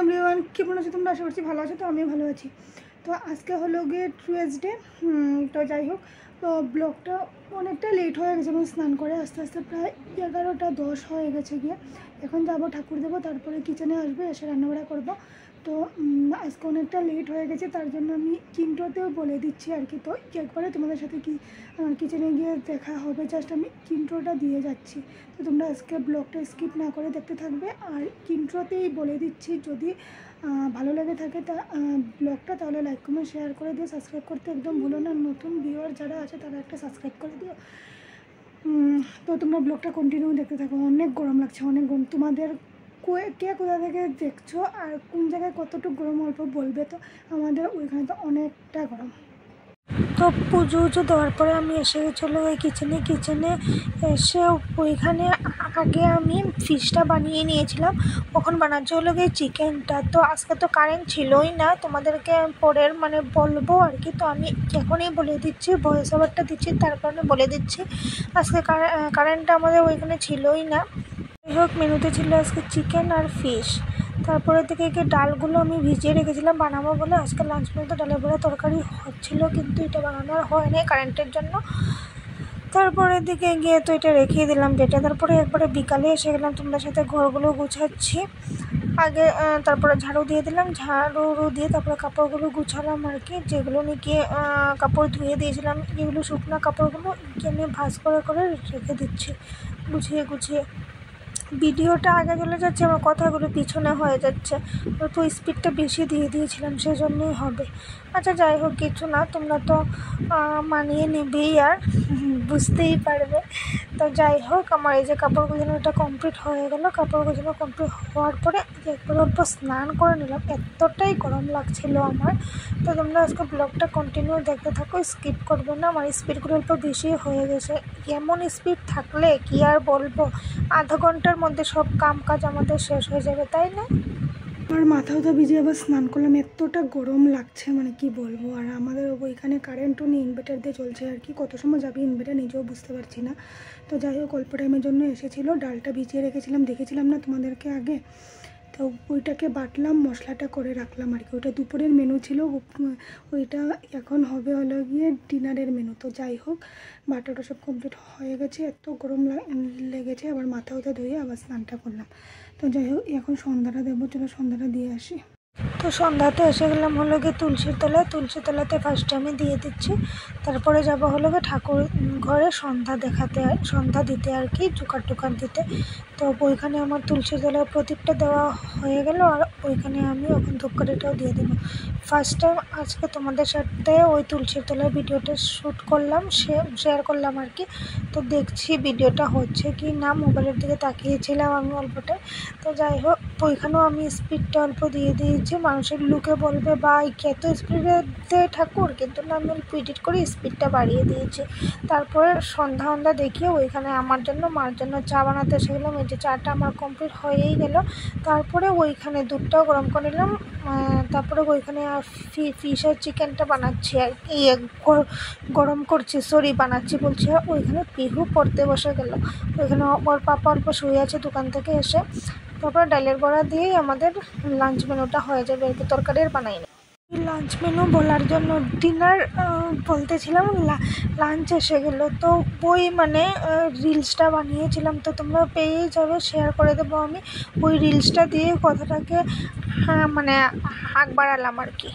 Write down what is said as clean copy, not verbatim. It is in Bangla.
এভরিওয়ান, কেমন আছো তোমরা? আশা করছি ভালো আছো। তো আমিও ভালো আছি। তো আজকে হলো গিয়ে টুয়েসডে। তো যাই হোক, তো ব্লগটা অনেকটা লেট হয়ে গেছে। আমি স্নান করে আস্তে আস্তে প্রায় 11:10 হয়ে গেছে গিয়ে। এখন যাবো ঠাকুর দেবো, তারপরে কিচেনে আসবে, এসে রান্নাবাড়া করবো। তো আজকে অনেকটা লেট হয়ে গেছে, তার জন্য আমি ইন্ট্রোতেও বলে দিচ্ছি আর কি। তো একবারে তোমাদের সাথে কিচেনে গিয়ে দেখা হবে, জাস্ট আমি ইন্ট্রোটা দিয়ে যাচ্ছি। তো তোমরা আজকে ব্লগটা স্কিপ না করে দেখতে থাকবে। আর ইন্ট্রোতেই বলে দিচ্ছি, যদি ভালো লেগে থাকে তা ব্লগটা, তাহলে লাইক কমেন্ট শেয়ার করে দিও, সাবস্ক্রাইব করতে একদম ভুলো না। নতুন ভিউয়ার যারা আছে তারা একটা সাবস্ক্রাইব করে দিও। তো তোমরা ব্লগটা কন্টিনিউ দেখতে থাকো। অনেক গরম লাগছে, অনেক গরম। তোমাদের কে কোথা থেকে দেখছো আর কোন জায়গায় কতটুকু গরম অল্প বলবে। তো আমাদের ওইখানে তো অনেকটা গরম। তো পুজো দেওয়ার পরে আমি এসে গেছিলো ওই কিচেনে এসে ওইখানে আগে আমি ফিশটা বানিয়ে নিয়েছিলাম। ওখানে বানাচ্ছে হলো গিয়ে চিকেনটা। তো আজকে তো কারেন্ট ছিলই না, তোমাদেরকে পরের বলবো আর কি। তো আমি এখনই বলে দিচ্ছি, ভয়েস ওভারটা দিচ্ছি, তার কারণে বলে দিচ্ছি আজকে কারেন্টটা আমাদের ওইখানে ছিলই না। যাই হোক, মেনুতে ছিল আজকে চিকেন আর ফিশ। তারপরে থেকে ডালগুলো আমি ভিজিয়ে রেখেছিলাম বানাবো বলে। আজকে লাঞ্চ মেনুতে ডালের বড়া তরকারি হচ্ছিলো, কিন্তু এটা বানানো হয়নি কারেন্টের জন্য। তারপরে দিকে গিয়ে তো এটা রেখে দিলাম বেটে। তারপরে একবারে বিকালে এসে গেলাম তোমাদের সাথে, ঘরগুলো গুছাচ্ছি আগে। তারপরে ঝাড়ু দিয়ে দিলাম, ঝাড়ু দিয়ে তারপরে কাপড়গুলো গুছালাম আর কি। যেগুলো নাকি কাপড় ধুয়ে দিয়েছিলাম, যেগুলো শুকনো কাপড়গুলো আমি ভাঁজ করে রেখে দিচ্ছি গুছিয়ে। ভিডিওটা আগে চলে যাচ্ছে, আমার কথাগুলো পিছনে হয়ে যাচ্ছে। তো স্পিডটা বেশি দিয়ে দিয়েছিলাম, সেজন্যই হবে। আচ্ছা যাই হোক, কিছু না, তোমরা তো মানিয়ে নেবেই আর বুঝতেই পারবে। তো যাই হোক, আমার এই যে কাপড় গোছানোটা কমপ্লিট হয়ে গেল। কাপড় গোছানো কমপ্লিট হওয়ার পরে একবার অল্প স্নান করে নিলাম, এতটাই গরম লাগছিল আমার। তো তোমরা আজকে ব্লগটা কন্টিনিউ দেখতে থাকো, স্কিপ করবে না। আমার স্পিডগুলো অল্প বেশি হয়ে গেছে। এমন স্পিড থাকলে কি আর বলবো, আধা ঘন্টার মধ্যে সব কাজ আমাদের শেষ হয়ে যাবে, তাই না? আমার মাথাও তো ভিজে আবার স্নান করলাম, এতটা গরম লাগছে কি বলবো। আর আমাদের ওইখানে কারেন্টও নেই, ইনভার্টার দিয়ে চলছে আর কি। কত সময় যাবে ইনভার্টার নিজেও বুঝতে পারছি না। তো যাই হোক, অল্প টাইমের জন্য এসেছিলো। ডালটা ভিজিয়ে রেখেছিলাম, দেখেছিলাম না তোমাদেরকে আগে। তো ওইটাকে বাটলাম, মশলাটা করে রাখলাম আর কি। ওইটা দুপুরের মেনু ছিল, ওইটা এখন হবে হলো গিয়ে ডিনারের মেনু। তো যাই হোক, বাটাটা সব কমপ্লিট হয়ে গেছে। এত গরম লেগেছে, আবার মাথা ধুয়ে আবার স্নানটা করলাম। তো যাই হোক, এখন সন্ধ্যাটা দেবো, চলো সন্ধ্যাটা দিয়ে আসি। তো সন্ধ্যাতে এসে গেলাম হলো গিয়ে তুলসীর তলাতে ফার্স্টে আমি দিয়ে দিচ্ছি। তারপরে যাব হলো গিয়ে ঠাকুর ঘরে সন্ধ্যা দিতে আর কি, টুকার দিতে। তো ওইখানে আমার তুলসীর তলায় প্রদীপটা দেওয়া হয়ে গেল। আর ওইখানে আমি এখন ধূপকাঠিটাও দিয়ে দেবো। ফার্স্ট টাইম আজকে তোমাদের সাথে ওই তুলসীর তলায় ভিডিওটা শ্যুট করলাম, শেয়ার করলাম আর কি। তো দেখছি ভিডিওটা হচ্ছে কি না, মোবাইলের দিকে তাকিয়েছিলাম আমি অল্পটাই। তো যাই হোক, ওইখানেও আমি স্পিডটা অল্প দিয়ে দিয়েছি। মানুষের লুকে বলবে বা এত স্পিডে দেয় ঠাকুর, কিন্তু না, আমি অল্প এডিট করে স্পিডটা বাড়িয়ে দিয়েছি। তারপরে সন্ধ্যা দেখিয়ে ওইখানে আমার জন্য মার জন্য চা বানাতে এসে গেলাম। এই যে চাটা আমার কমপ্লিট হয়েই গেল। তারপরে ওইখানে দুধটাও গরম করে নিলাম। তারপরে ওইখানে ফিশের চিকেনটা বানাচ্ছি আর কি, গরম করছি, বানাচ্ছি বলছি। ওইখানে পিহু পড়তে বসে গেল। ওইখানে ওর পাপা অল্প শুয়ে আছে দোকান থেকে এসে। তারপরে ডালের বড়া দিয়েই আমাদের লাঞ্চ মেনুটা হয়ে যাবে আর কি, তরকারি আর বানাই না। লাঞ্চ মেনু বলার জন্য ডিনার বলতেছিলাম, লাঞ্চ এসে গেল। তো ওই রিলসটা বানিয়েছিলাম, তো তোমরা পেয়েই যাবে, শেয়ার করে দেবো আমি। ওই রিলসটা দিয়ে কথাটাকে আগ বাড়ালাম আর কি।